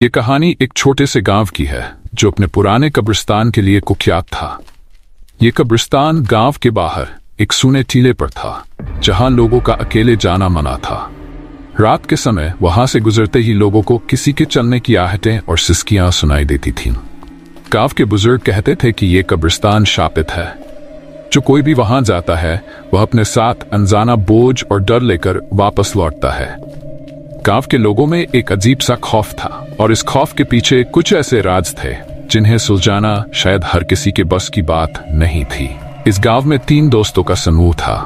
ये कहानी एक छोटे से गांव की है जो अपने पुराने कब्रिस्तान के लिए कुख्यात था। ये कब्रिस्तान गांव के बाहर एक सूने टीले पर था जहां लोगों का अकेले जाना मना था। रात के समय वहां से गुजरते ही लोगों को किसी के चलने की आहटें और सिसकियां सुनाई देती थीं। गांव के बुजुर्ग कहते थे कि ये कब्रिस्तान शापित है। जो कोई भी वहां जाता है वह अपने साथ अनजाना बोझ और डर लेकर वापस लौटता है। गांव के लोगों में एक अजीब सा खौफ था और इस खौफ के पीछे कुछ ऐसे राज थे जिन्हें सुलझाना शायद हर किसी के बस की बात नहीं थी। इस गांव में 3 दोस्तों का समूह था,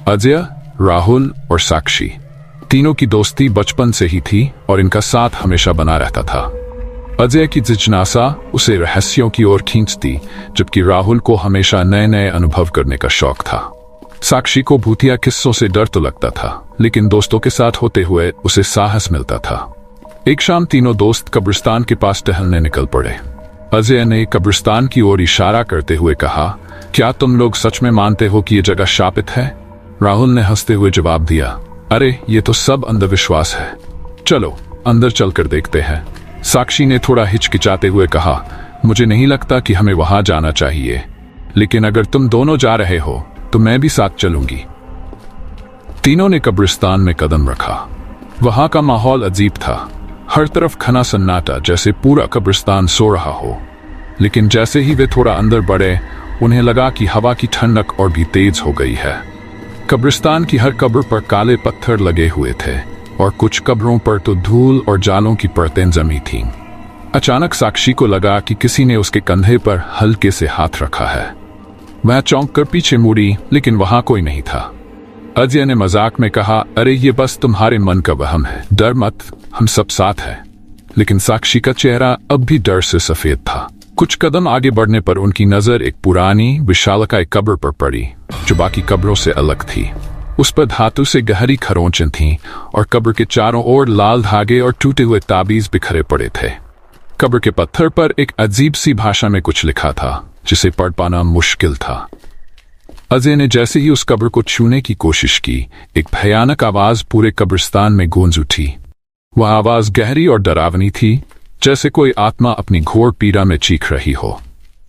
अजय, राहुल और साक्षी। तीनों की दोस्ती बचपन से ही थी और इनका साथ हमेशा बना रहता था। अजय की जिज्ञासा उसे रहस्यों की ओर खींचती, जबकि राहुल को हमेशा नए नए अनुभव करने का शौक था। साक्षी को भूतिया किस्सों से डर तो लगता था, लेकिन दोस्तों के साथ होते हुए उसे साहस मिलता था। एक शाम तीनों दोस्त कब्रिस्तान के पास टहलने निकल पड़े। अजय ने कब्रिस्तान की ओर इशारा करते हुए कहा, क्या तुम लोग सच में मानते हो कि यह जगह शापित है? राहुल ने हंसते हुए जवाब दिया, अरे ये तो सब अंधविश्वास है, चलो अंदर चलकर देखते हैं। साक्षी ने थोड़ा हिचकिचाते हुए कहा, मुझे नहीं लगता कि हमें वहां जाना चाहिए, लेकिन अगर तुम दोनों जा रहे हो तो मैं भी साथ चलूंगी। तीनों ने कब्रिस्तान में कदम रखा। वहां का माहौल अजीब था, हर तरफ घना सन्नाटा, जैसे पूरा कब्रिस्तान सो रहा हो। लेकिन जैसे ही वे थोड़ा अंदर बढ़े, उन्हें लगा कि हवा की ठंडक और भी तेज हो गई है। कब्रिस्तान की हर कब्र पर काले पत्थर लगे हुए थे और कुछ कब्रों पर तो धूल और जालों की परतें जमी थीं। अचानक साक्षी को लगा कि किसी ने उसके कंधे पर हल्के से हाथ रखा है। वह चौंक कर पीछे मुड़ी, लेकिन वहां कोई नहीं था। अजय ने मजाक में कहा, अरे ये बस तुम्हारे मन का वहम है, डर मत, हम सब साथ हैं। लेकिन साक्षी का चेहरा अब भी डर से सफेद था। कुछ कदम आगे बढ़ने पर उनकी नजर एक पुरानी विशालकाय कब्र पर पड़ी जो बाकी कब्रों से अलग थी। उस पर धातु से गहरी खरोंचें थीं और कब्र के चारों ओर लाल धागे और टूटे हुए ताबीज बिखरे पड़े थे। कब्र के पत्थर पर एक अजीब सी भाषा में कुछ लिखा था जिसे पढ़ पाना मुश्किल था। अजय ने जैसे ही उस कब्र को छूने की कोशिश की, एक भयानक आवाज पूरे कब्रिस्तान में गूंज उठी। वह आवाज गहरी और डरावनी थी, जैसे कोई आत्मा अपनी घोर पीड़ा में चीख रही हो।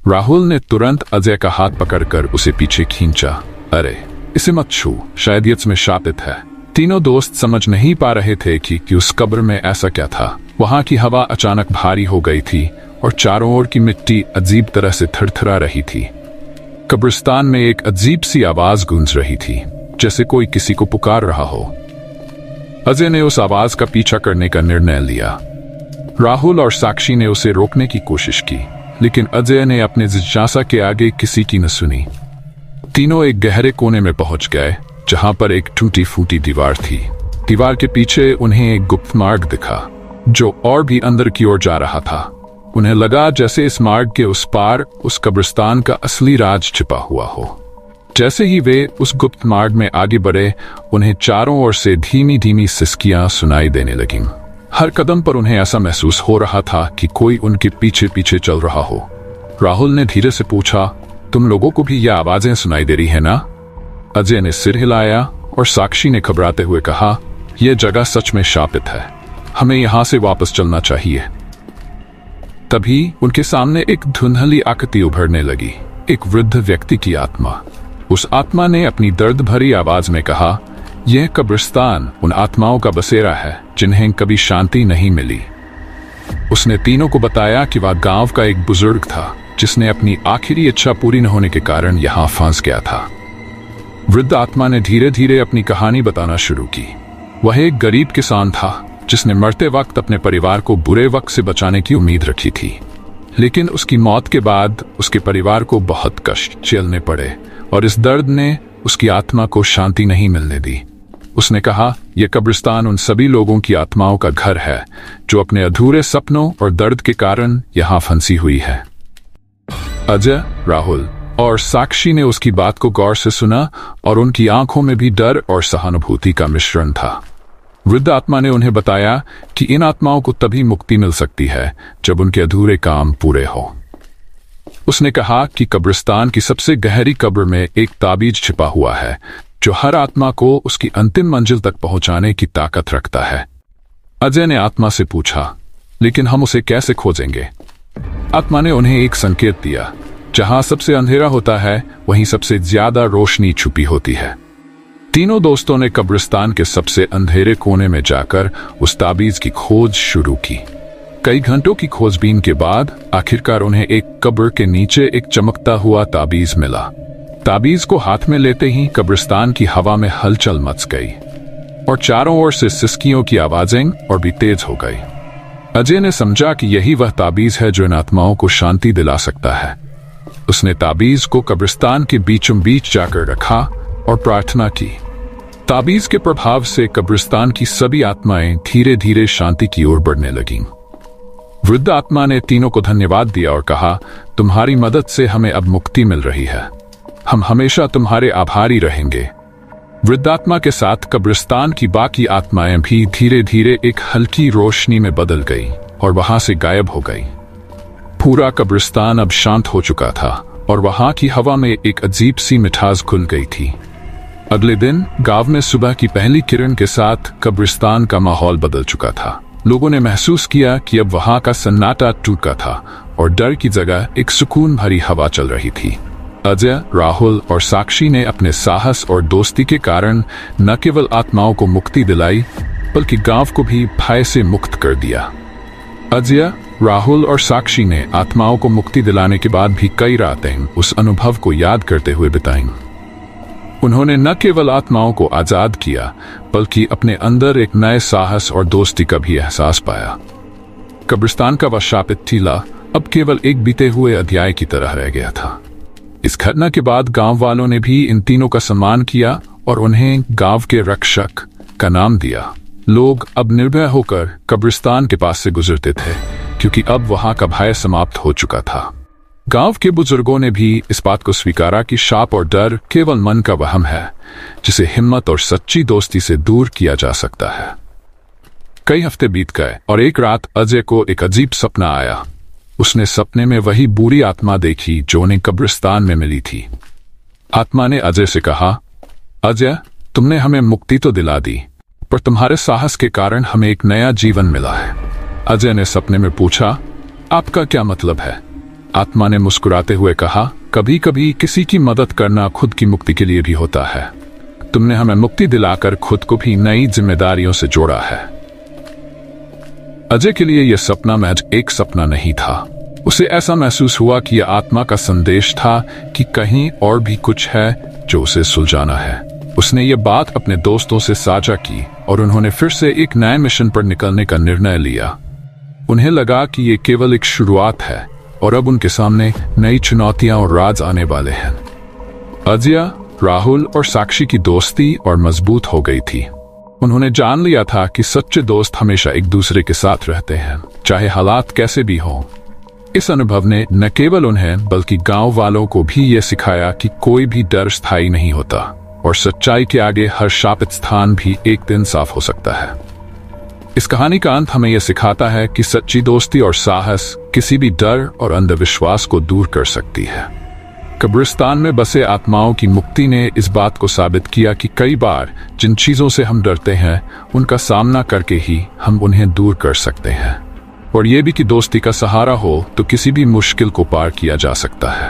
राहुल ने तुरंत अजय का हाथ पकड़कर उसे पीछे खींचा। अरे इसे मत छू, शायद ये इसमें शापित है। तीनों दोस्त समझ नहीं पा रहे थे कि उस कब्र में ऐसा क्या था। वहां की हवा अचानक भारी हो गई थी और चारों ओर की मिट्टी अजीब तरह से थरथरा रही थी। कब्रिस्तान में एक अजीब सी आवाज गूंज रही थी, जैसे कोई किसी को पुकार रहा हो। अजय ने उस आवाज का पीछा करने का निर्णय लिया। राहुल और साक्षी ने उसे रोकने की कोशिश की, लेकिन अजय ने अपने जिज्ञासा के आगे किसी की न सुनी। तीनों एक गहरे कोने में पहुंच गए जहां पर एक टूटी फूटी दीवार थी। दीवार के पीछे उन्हें एक गुप्त मार्ग दिखा जो और भी अंदर की ओर जा रहा था। उन्हें लगा जैसे इस मार्ग के उस पार उस कब्रिस्तान का असली राज छिपा हुआ हो। जैसे ही वे उस गुप्त मार्ग में आगे बढ़े, उन्हें चारों ओर से धीमी धीमी सिसकियां सुनाई देने लगीं। हर कदम पर उन्हें ऐसा महसूस हो रहा था कि कोई उनके पीछे पीछे चल रहा हो। राहुल ने धीरे से पूछा, तुम लोगों को भी यह आवाजें सुनाई दे रही है ना? अजय ने सिर हिलाया और साक्षी ने घबराते हुए कहा, यह जगह सच में शापित है, हमें यहां से वापस चलना चाहिए। तभी उनके सामने एक धुंधली आकृति उभरने लगी, एक वृद्ध व्यक्ति की आत्मा। उस आत्मा ने अपनी दर्द भरी आवाज में कहा, यह कब्रिस्तान उन आत्माओं का बसेरा है जिन्हें कभी शांति नहीं मिली। उसने तीनों को बताया कि वह गांव का एक बुजुर्ग था जिसने अपनी आखिरी इच्छा पूरी न होने के कारण यहां फंस गया था। वृद्ध आत्मा ने धीरे धीरे अपनी कहानी बताना शुरू की। वह एक गरीब किसान था जिसने मरते वक्त अपने परिवार को बुरे वक्त से बचाने की उम्मीद रखी थी, लेकिन उसकी मौत के बाद उसके परिवार को बहुत कष्ट झेलने पड़े और इस दर्द ने उसकी आत्मा को शांति नहीं मिलने दी। उसने कहा, यह कब्रिस्तान उन सभी लोगों की आत्माओं का घर है जो अपने अधूरे सपनों और दर्द के कारण यहां फंसी हुई है। अजय, राहुल और साक्षी ने उसकी बात को गौर से सुना और उनकी आंखों में भी डर और सहानुभूति का मिश्रण था। वृद्ध आत्मा ने उन्हें बताया कि इन आत्माओं को तभी मुक्ति मिल सकती है जब उनके अधूरे काम पूरे हो। उसने कहा कि कब्रिस्तान की सबसे गहरी कब्र में एक ताबीज छिपा हुआ है जो हर आत्मा को उसकी अंतिम मंजिल तक पहुंचाने की ताकत रखता है। अजय ने आत्मा से पूछा, लेकिन हम उसे कैसे खोजेंगे? आत्मा ने उन्हें एक संकेत दिया, जहां सबसे अंधेरा होता है वहीं सबसे ज्यादा रोशनी छुपी होती है। तीनों दोस्तों ने कब्रिस्तान के सबसे अंधेरे कोने में जाकर उस ताबीज की खोज शुरू की। कई घंटों की खोजबीन के बाद आखिरकार उन्हें एक कब्र के नीचे एक चमकता हुआ ताबीज मिला। ताबीज को हाथ में लेते ही कब्रिस्तान की हवा में हलचल मच गई और चारों ओर से सिसकियों की आवाजें और भी तेज हो गई। अजय ने समझा कि यही वह ताबीज है जो इन आत्माओं को शांति दिला सकता है। उसने ताबीज को कब्रिस्तान के बीचों बीच जाकर रखा और प्रार्थना की। ताबीज के प्रभाव से कब्रिस्तान की सभी आत्माएं धीरे धीरे शांति की ओर बढ़ने लगीं। वृद्ध आत्मा ने तीनों को धन्यवाद दिया और कहा, तुम्हारी मदद से हमें अब मुक्ति मिल रही है। हम हमेशा तुम्हारे आभारी रहेंगे। वृद्धात्मा के साथ कब्रिस्तान की बाकी आत्माएं भी धीरे धीरे एक हल्की रोशनी में बदल गई और वहां से गायब हो गई। पूरा कब्रिस्तान अब शांत हो चुका था और वहां की हवा में एक अजीब सी मिठास घुल गई थी। अगले दिन गांव में सुबह की पहली किरण के साथ कब्रिस्तान का माहौल बदल चुका था। लोगों ने महसूस किया कि अब वहां का सन्नाटा टूटा था और डर की जगह एक सुकून भरी हवा चल रही थी। अजय, राहुल और साक्षी ने अपने साहस और दोस्ती के कारण न केवल आत्माओं को मुक्ति दिलाई बल्कि गांव को भी भय से मुक्त कर दिया। अजय, राहुल और साक्षी ने आत्माओं को मुक्ति दिलाने के बाद भी कई रातें उस अनुभव को याद करते हुए बिताईं। उन्होंने न केवल आत्माओं को आजाद किया बल्कि अपने अंदर एक नए साहस और दोस्ती का भी एहसास पाया। कब्रिस्तान का वह शापित टीला अब केवल एक बीते हुए अध्याय की तरह रह गया था। इस घटना के बाद गांव वालों ने भी इन तीनों का सम्मान किया और उन्हें गांव के रक्षक का नाम दिया। लोग अब निर्भय होकर कब्रिस्तान के पास से गुजरते थे क्योंकि अब वहां का भय समाप्त हो चुका था। गांव के बुजुर्गों ने भी इस बात को स्वीकारा कि शाप और डर केवल मन का वहम है, जिसे हिम्मत और सच्ची दोस्ती से दूर किया जा सकता है। कई हफ्ते बीत गए और एक रात अजय को एक अजीब सपना आया। उसने सपने में वही बुरी आत्मा देखी जो उन्हें कब्रिस्तान में मिली थी। आत्मा ने अजय से कहा, अजय, तुमने हमें मुक्ति तो दिला दी, पर तुम्हारे साहस के कारण हमें एक नया जीवन मिला है। अजय ने सपने में पूछा, आपका क्या मतलब है? आत्मा ने मुस्कुराते हुए कहा, कभी कभी किसी की मदद करना खुद की मुक्ति के लिए भी होता है। तुमने हमें मुक्ति दिलाकर खुद को भी नई जिम्मेदारियों से जोड़ा है। अजय के लिए यह सपना महज एक सपना नहीं था। उसे ऐसा महसूस हुआ कि यह आत्मा का संदेश था कि कहीं और भी कुछ है जो उसे सुलझाना है। उसने ये बात अपने दोस्तों से साझा की और उन्होंने फिर से एक नए मिशन पर निकलने का निर्णय लिया। उन्हें लगा कि ये केवल एक शुरुआत है और अब उनके सामने नई चुनौतियां और राज आने वाले हैं। अजय, राहुल और साक्षी की दोस्ती और मजबूत हो गई थी। उन्होंने जान लिया था कि सच्चे दोस्त हमेशा एक दूसरे के साथ रहते हैं, चाहे हालात कैसे भी हों। इस अनुभव ने न केवल उन्हें बल्कि गांव वालों को भी यह सिखाया कि कोई भी डर स्थायी नहीं होता और सच्चाई के आगे हर शापित स्थान भी एक दिन साफ हो सकता है। इस कहानी का अंत हमें यह सिखाता है कि सच्ची दोस्ती और साहस किसी भी डर और अंधविश्वास को दूर कर सकती है। कब्रिस्तान में बसे आत्माओं की मुक्ति ने इस बात को साबित किया कि कई बार जिन चीजों से हम डरते हैं उनका सामना करके ही हम उन्हें दूर कर सकते हैं, और ये भी कि दोस्ती का सहारा हो तो किसी भी मुश्किल को पार किया जा सकता है।